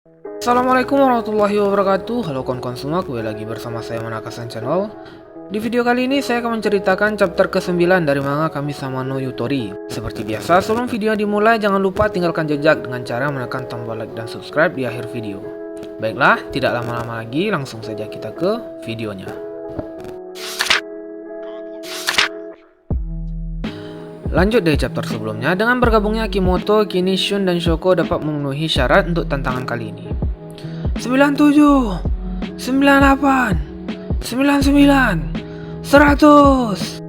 Assalamualaikum warahmatullahi wabarakatuh. Halo kawan-kawan semua, kembali lagi bersama saya Manakasan Channel. Di video kali ini saya akan menceritakan chapter ke-9 dari manga Kami-sama no Yutori. Seperti biasa, sebelum video dimulai jangan lupa tinggalkan jejak dengan cara menekan tombol like dan subscribe di akhir video. Baiklah, tidak lama-lama lagi, langsung saja kita ke videonya. Lanjut dari chapter sebelumnya, dengan bergabungnya Akimoto, kini Shun dan Shoko dapat memenuhi syarat untuk tantangan kali ini. 97, 98, 99, 100.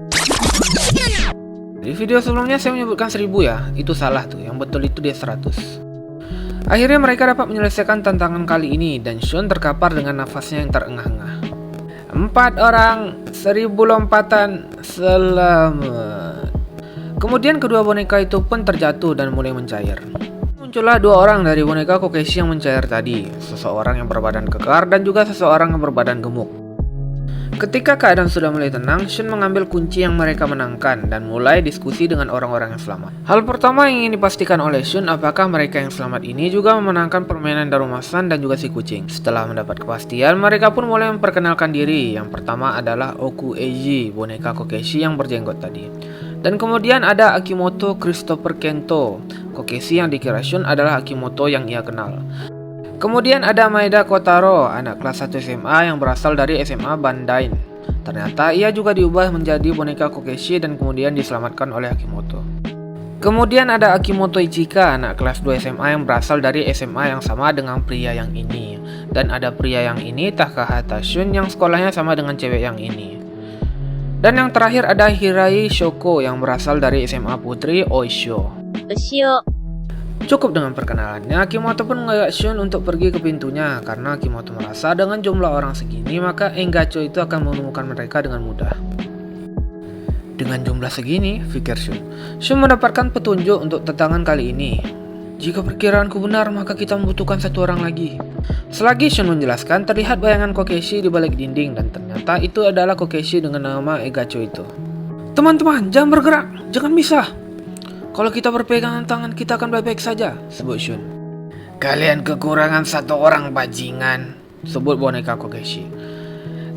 Di video sebelumnya saya menyebutkan 1000 ya, itu salah tuh, yang betul itu dia 100. Akhirnya mereka dapat menyelesaikan tantangan kali ini dan Shun terkapar dengan nafasnya yang terengah-engah. 4 orang, 1000 lompatan, selamat. Kemudian kedua boneka itu pun terjatuh dan mulai mencair. Muncullah 2 orang dari boneka Kokeshi yang mencair tadi, seseorang yang berbadan kekar dan juga seseorang yang berbadan gemuk. Ketika keadaan sudah mulai tenang, Shun mengambil kunci yang mereka menangkan dan mulai diskusi dengan orang-orang yang selamat. Hal pertama yang ingin dipastikan oleh Shun, apakah mereka yang selamat ini juga memenangkan permainan Darumasan dan juga si kucing. Setelah mendapat kepastian, mereka pun mulai memperkenalkan diri. Yang pertama adalah Oku Eiji, boneka Kokeshi yang berjenggot tadi. Dan kemudian ada Akimoto Christopher Kento, Kokeshi yang dikira Shun adalah Akimoto yang ia kenal. Kemudian ada Maeda Kotaro, anak kelas 1 SMA yang berasal dari SMA Bandain. Ternyata ia juga diubah menjadi boneka Kokeshi dan kemudian diselamatkan oleh Akimoto. Kemudian ada Akimoto Ichika, anak kelas 2 SMA yang berasal dari SMA yang sama dengan pria yang ini. Dan ada pria yang ini, Takahata Shun, yang sekolahnya sama dengan cewek yang ini. Dan yang terakhir ada Hirai Shoko yang berasal dari SMA Putri Oisho. Cukup dengan perkenalannya, Akimoto pun mengajak Shun untuk pergi ke pintunya karena Akimoto merasa dengan jumlah orang segini maka Engacho itu akan menemukan mereka dengan mudah. Dengan jumlah segini, pikir Shun, Shun mendapatkan petunjuk untuk tantangan kali ini. Jika perkiraanku benar, maka kita membutuhkan 1 orang lagi. Selagi Shun menjelaskan, terlihat bayangan Kokeshi di balik dinding dan ternyata itu adalah Kokeshi dengan nama Engacho itu. Teman-teman, jangan bergerak, jangan misah. Kalau kita berpegangan tangan, kita akan baik-baik saja, sebut Shun. Kalian kekurangan 1 orang bajingan, sebut boneka Kokeshi.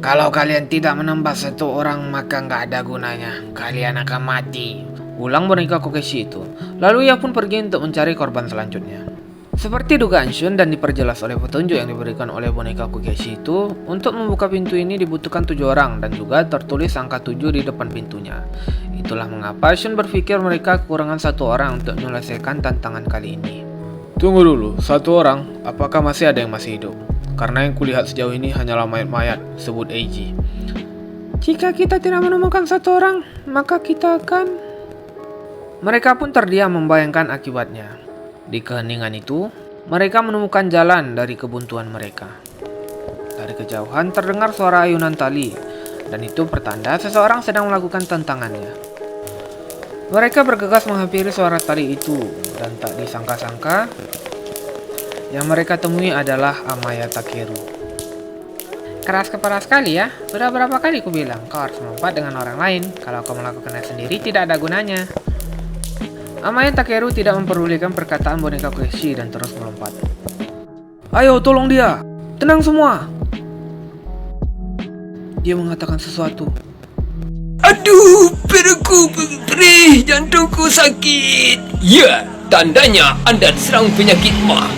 Kalau kalian tidak menambah 1 orang, maka nggak ada gunanya. Kalian akan mati, ulang boneka Kokeshi itu. Lalu ia pun pergi untuk mencari korban selanjutnya. Seperti dugaan Shun dan diperjelas oleh petunjuk yang diberikan oleh boneka Kokeshi itu, untuk membuka pintu ini dibutuhkan 7 orang dan juga tertulis angka 7 di depan pintunya. Itulah mengapa Shun berpikir mereka kekurangan 1 orang untuk menyelesaikan tantangan kali ini. Tunggu dulu, 1 orang? Apakah masih ada yang masih hidup? Karena yang kulihat sejauh ini hanyalah mayat-mayat, sebut Eiji. Jika kita tidak menemukan 1 orang, maka kita akan... Mereka pun terdiam membayangkan akibatnya. Di keheningan itu, mereka menemukan jalan dari kebuntuan mereka. Dari kejauhan terdengar suara ayunan tali, dan itu pertanda seseorang sedang melakukan tantangannya. Mereka bergegas menghampiri suara tali itu, dan tak disangka-sangka, yang mereka temui adalah Amaya Takeru. Keras kepala sekali ya, sudah berapa kali ku bilang, kau harus melompat dengan orang lain, kalau kau melakukannya sendiri tidak ada gunanya. Amaya Takeru tidak memperdulikan perkataan boneka Kokeshi dan terus melompat. Ayo tolong dia, tenang semua. Dia mengatakan sesuatu. Aduh, perutku perih, jantungku sakit. Ya, tandanya Anda diserang penyakit mah.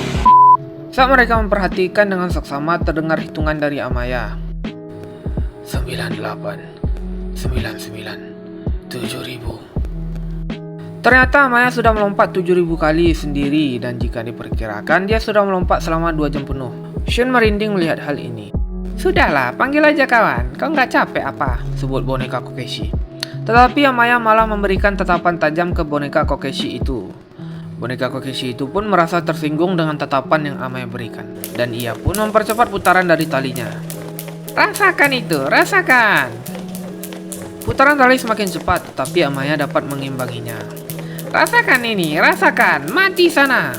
Saat mereka memperhatikan dengan seksama terdengar hitungan dari Amaya. 98, 99, 7000. Ternyata Amaya sudah melompat 7000 kali sendiri dan jika diperkirakan dia sudah melompat selama 2 jam penuh. Shun merinding melihat hal ini. Sudahlah, panggil aja kawan, kau nggak capek apa? Sebut boneka Kokeshi. Tetapi Amaya malah memberikan tatapan tajam ke boneka Kokeshi itu. Boneka Kokeshi itu pun merasa tersinggung dengan tatapan yang Amaya berikan. Dan ia pun mempercepat putaran dari talinya. Rasakan itu, rasakan! Putaran tali semakin cepat, tetapi Amaya dapat mengimbanginya. Rasakan ini, rasakan, mati sana!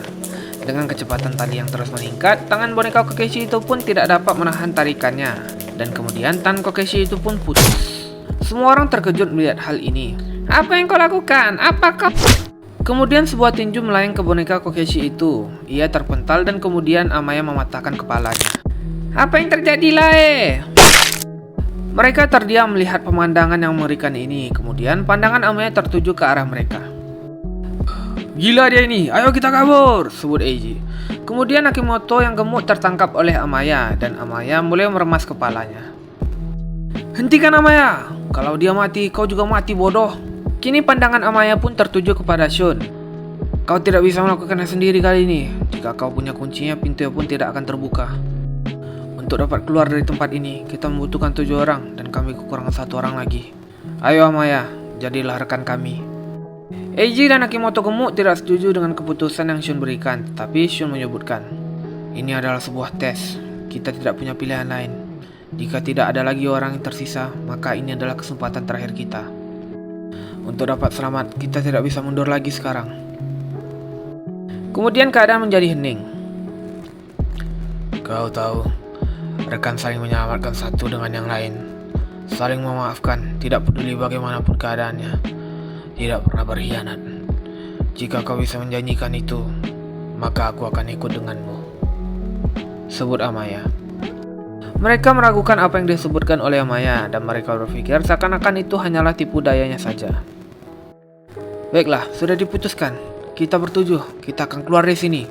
Dengan kecepatan tali yang terus meningkat, tangan boneka Kokeshi itu pun tidak dapat menahan tarikannya. Dan kemudian tangan Kokeshi itu pun putus. Semua orang terkejut melihat hal ini. Apa yang kau lakukan? Apakah... Kemudian sebuah tinju melayang ke boneka Kokeshi itu. Ia terpental dan kemudian Amaya mematahkan kepalanya. Apa yang terjadi, Lae? Mereka terdiam melihat pemandangan yang mengerikan ini. Kemudian pandangan Amaya tertuju ke arah mereka. Gila dia ini, ayo kita kabur, sebut Eiji. Kemudian Akimoto yang gemuk tertangkap oleh Amaya dan Amaya mulai meremas kepalanya. Hentikan Amaya, kalau dia mati kau juga mati bodoh. Kini pandangan Amaya pun tertuju kepada Shun. Kau tidak bisa melakukannya sendiri kali ini. Jika kau punya kuncinya, pintu pun tidak akan terbuka. Untuk dapat keluar dari tempat ini, kita membutuhkan 7 orang dan kami kekurangan 1 orang lagi. Ayo Amaya, jadilah rekan kami. Eiji dan Akimoto gemuk tidak setuju dengan keputusan yang Shun berikan, tetapi Shun menyebutkan, ini adalah sebuah tes, kita tidak punya pilihan lain. Jika tidak ada lagi orang yang tersisa, maka ini adalah kesempatan terakhir kita. Untuk dapat selamat, kita tidak bisa mundur lagi sekarang. Kemudian keadaan menjadi hening. Kau tahu, rekan saling menyelamatkan satu dengan yang lain, saling memaafkan, tidak peduli bagaimanapun keadaannya. Tidak pernah berkhianat. Jika kau bisa menjanjikan itu, maka aku akan ikut denganmu, sebut Amaya. Mereka meragukan apa yang disebutkan oleh Amaya dan mereka berpikir seakan-akan itu hanyalah tipu dayanya saja. Baiklah, sudah diputuskan. Kita bertujuh, kita akan keluar dari sini.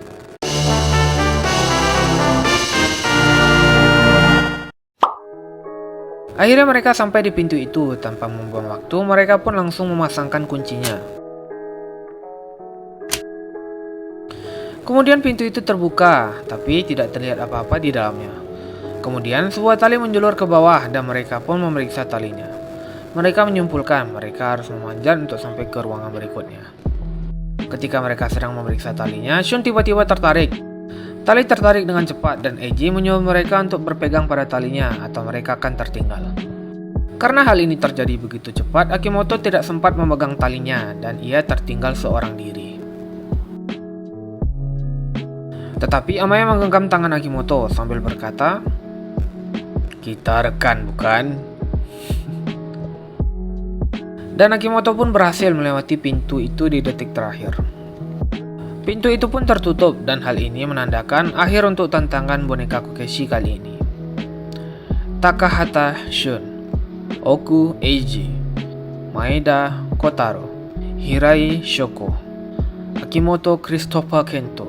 Akhirnya mereka sampai di pintu itu. Tanpa membuang waktu, mereka pun langsung memasangkan kuncinya. Kemudian pintu itu terbuka, tapi tidak terlihat apa-apa di dalamnya. Kemudian sebuah tali menjulur ke bawah dan mereka pun memeriksa talinya. Mereka menyimpulkan mereka harus memanjat untuk sampai ke ruangan berikutnya. Ketika mereka sedang memeriksa talinya, Shun tiba-tiba tertarik. Tali tertarik dengan cepat dan Eiji menyuruh mereka untuk berpegang pada talinya atau mereka akan tertinggal. Karena hal ini terjadi begitu cepat, Akimoto tidak sempat memegang talinya dan ia tertinggal seorang diri. Tetapi Amaya menggenggam tangan Akimoto sambil berkata, "Kita rekan, bukan?" Dan Akimoto pun berhasil melewati pintu itu di detik terakhir. Pintu itu pun tertutup dan hal ini menandakan akhir untuk tantangan boneka Kokeshi kali ini. Takahata Shun, Oku Eiji, Maeda Kotaro, Hirai Shoko, Akimoto Christopher Kento,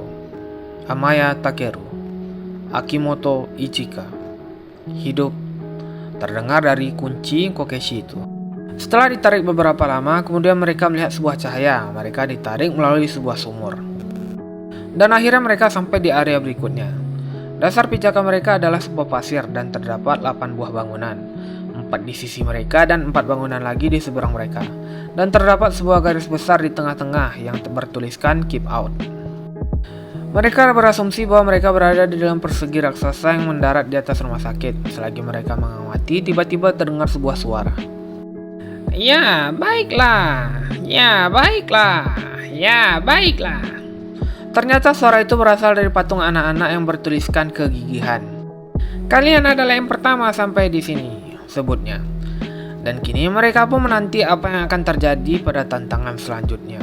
Amaya Takeru, Akimoto Ichika. Hidup terdengar dari kunci Kokeshi itu. Setelah ditarik beberapa lama, kemudian mereka melihat sebuah cahaya. Mereka ditarik melalui sebuah sumur. Dan akhirnya mereka sampai di area berikutnya. Dasar pijakan mereka adalah sebuah pasir dan terdapat 8 buah bangunan. 4 di sisi mereka dan 4 bangunan lagi di seberang mereka. Dan terdapat sebuah garis besar di tengah-tengah yang bertuliskan Keep Out. Mereka berasumsi bahwa mereka berada di dalam persegi raksasa yang mendarat di atas rumah sakit. Selagi mereka mengamati, tiba-tiba terdengar sebuah suara. Ya, baiklah. Ya, baiklah. Ya, baiklah. Ternyata suara itu berasal dari patung anak-anak yang bertuliskan kegigihan. Kalian adalah yang pertama sampai di sini, sebutnya. Dan kini mereka pun menanti apa yang akan terjadi pada tantangan selanjutnya.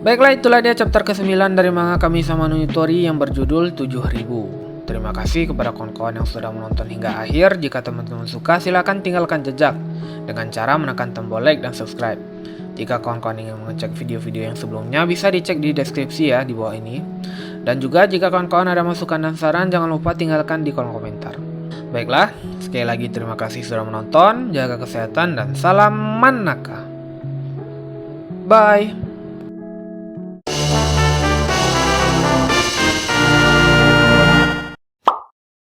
Baiklah, itulah dia chapter ke-9 dari manga Kami-sama no Yutori yang berjudul 7000. Terima kasih kepada kawan-kawan yang sudah menonton hingga akhir. Jika teman-teman suka, silakan tinggalkan jejak dengan cara menekan tombol like dan subscribe. Jika kawan-kawan ingin mengecek video-video yang sebelumnya, bisa dicek di deskripsi ya di bawah ini. Dan juga jika kawan-kawan ada masukan dan saran, jangan lupa tinggalkan di kolom komentar. Baiklah, sekali lagi terima kasih sudah menonton, jaga kesehatan dan salam manaka. Bye.